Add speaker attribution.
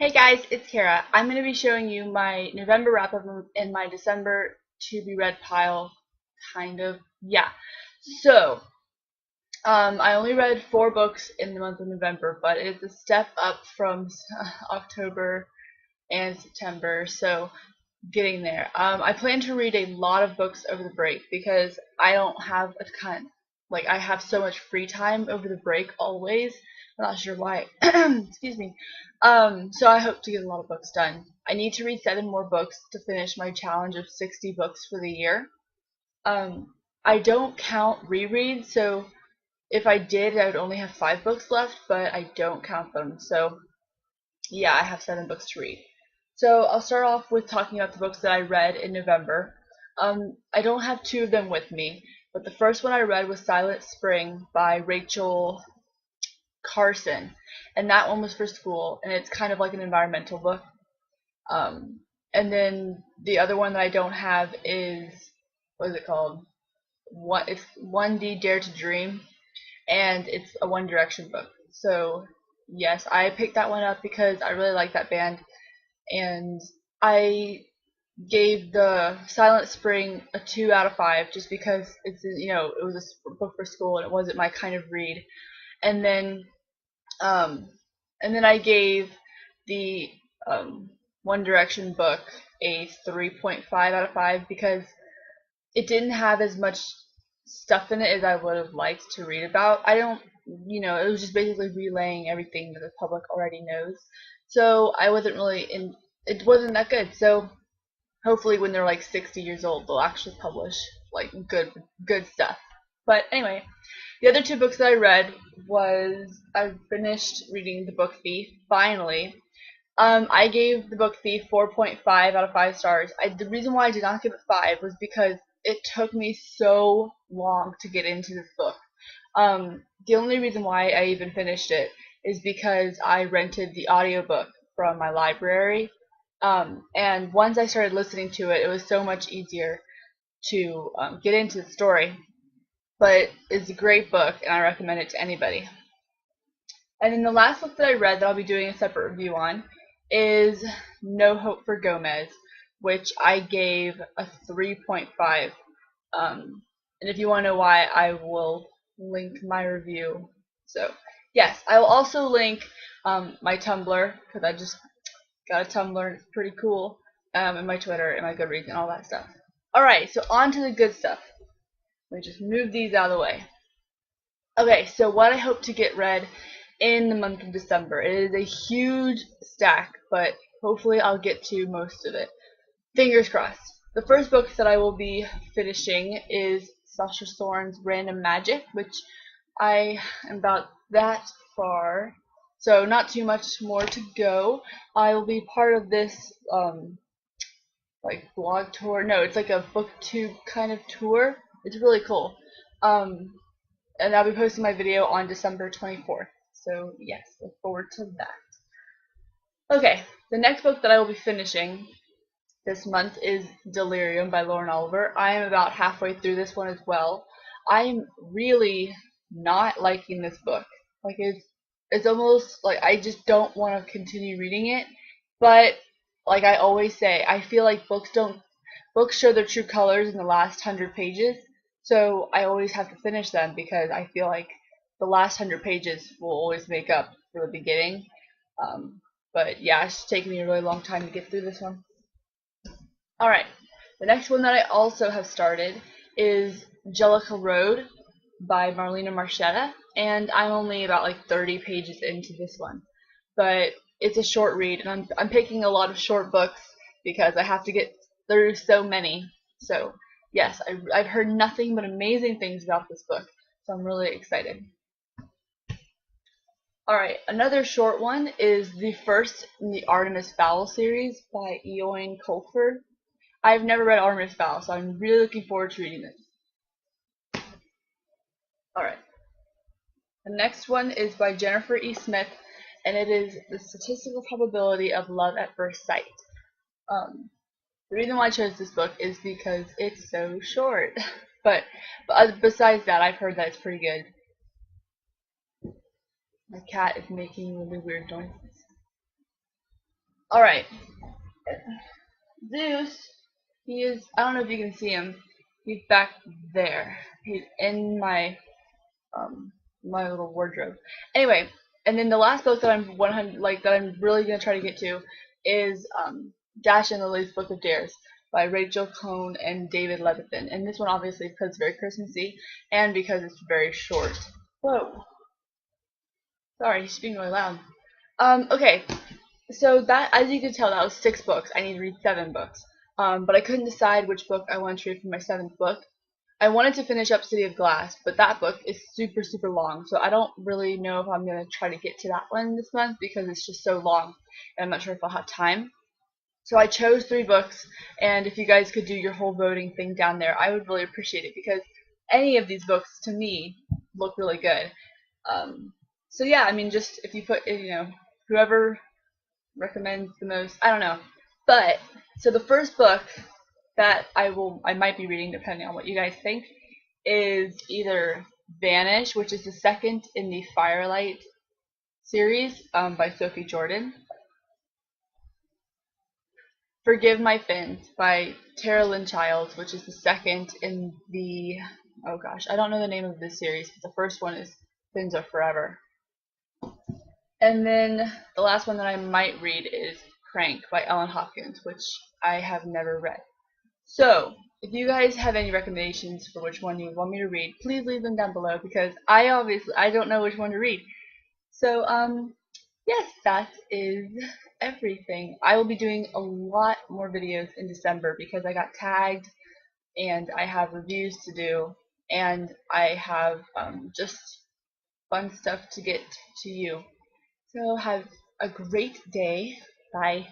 Speaker 1: Hey guys, it's Kara. I'm going to be showing you my November wrap-up and my December to-be-read pile, kind of. Yeah. So, I only read 4 books in the month of November, but it's a step up from October and September, so getting there. I plan to read a lot of books over the break because I don't have a ton. Like, I have so much free time over the break always. I'm not sure why. Excuse me. So I hope to get a lot of books done. I need to read 7 more books to finish my challenge of 60 books for the year. I don't count rereads, so if I did, I would only have 5 books left, but I don't count them. So yeah, I have 7 books to read. So I'll start off with talking about the books that I read in November. I don't have 2 of them with me, but the first one I read was Silent Spring by Rachel Carson, and that one was for school, and it's kind of like an environmental book. And then the other one that I don't have is, what is it called? It's 1D Dare to Dream, and it's a One Direction book. So yes, I picked that one up because I really like that band, and I gave the Silent Spring a 2 out of 5 just because it was a book for school and it wasn't my kind of read. And then um, I gave the One Direction book a 3.5 out of 5 because it didn't have as much stuff in it as I would have liked to read about. I don't, it was just basically relaying everything that the public already knows. So I wasn't really in, it wasn't that good. So hopefully when they're like 60 years old, they'll actually publish like good stuff. But anyway, the other 2 books that I read was I finished reading The Book Thief finally. I gave The Book Thief 4.5 out of 5 stars. The reason why I did not give it 5 was because it took me so long to get into this book. The only reason why I even finished it is because I rented the audiobook from my library. And once I started listening to it, it was so much easier to get into the story. But it's a great book, and I recommend it to anybody. And then the last book that I read that I'll be doing a separate review on is No Hope for Gomez, which I gave a 3.5. And if you want to know why, I will link my review. So yes, I will also link my Tumblr, because I just got a Tumblr and it's pretty cool, and my Twitter and my Goodreads and all that stuff. Alright, so on to the good stuff. Let me just move these out of the way. Okay, so what I hope to get read in the month of December. It is a huge stack, but hopefully I'll get to most of it. Fingers crossed. The first book that I will be finishing is Sasha Soren's Random Magic, which I am about that far, so not too much more to go. I will be part of this like blog tour. No, it's like a booktube kind of tour. It's really cool. And I'll be posting my video on December 24th. So yes, look forward to that. Okay, the next book that I will be finishing this month is Delirium by Lauren Oliver. I am about halfway through this one as well. I am really not liking this book. Like it's almost like I just don't want to continue reading it. But like I always say, I feel like books show their true colors in the last 100 pages. So I always have to finish them because I feel like the last 100 pages will always make up for the beginning. But yeah, it's taken me a really long time to get through this one. Alright, the next one that I also have started is Jellicoe Road by Marlena Marchetta, and I'm only about like 30 pages into this one. But it's a short read, and I'm picking a lot of short books because I have to get through so many. So yes, I've heard nothing but amazing things about this book, so I'm really excited. Alright, another short one is the first in the Artemis Fowl series by Eoin Colfer. I've never read Artemis Fowl, so I'm really looking forward to reading this. Alright. The next one is by Jennifer E. Smith, and it is The Statistical Probability of Love at First Sight. The reason why I chose this book is because it's so short. but besides that, I've heard that it's pretty good. My cat is making really weird noises. Alright, Zeus, he is, I don't know if you can see him, he's back there. He's in um my little wardrobe. Anyway, and then the last book that I'm 100 like that I'm really gonna try to get to is Dash and Lily's Book of Dares by Rachel Cohn and David Levithan. And this one obviously because it's very Christmassy and because it's very short. Whoa, sorry, he's being really loud. Okay, so that, as you can tell, that was 6 books. I need to read 7 books. But I couldn't decide which book I wanted to read for my 7th book. I wanted to finish up City of Glass, but that book is super, super long, so I don't really know if I'm going to try to get to that one this month because it's just so long, and I'm not sure if I'll have time. So I chose 3 books, and if you guys could do your whole voting thing down there, I would really appreciate it because any of these books, to me, look really good. Um, so yeah, I mean, just if you put, whoever recommends the most, I don't know. But, so the first book that I might be reading depending on what you guys think is either Vanish, which is the second in the Firelight series by Sophie Jordan, Forgive My Fins by Tara Lynn Childs, which is the second in the, oh gosh, I don't know the name of this series, but the first one is Fins Are Forever. And then the last one that I might read is Crank by Ellen Hopkins, which I have never read. So, if you guys have any recommendations for which one you want me to read, please leave them down below because I don't know which one to read. So, yes, that is everything. I will be doing a lot more videos in December because I got tagged and I have reviews to do and I have just fun stuff to get to you. So have a great day. Bye.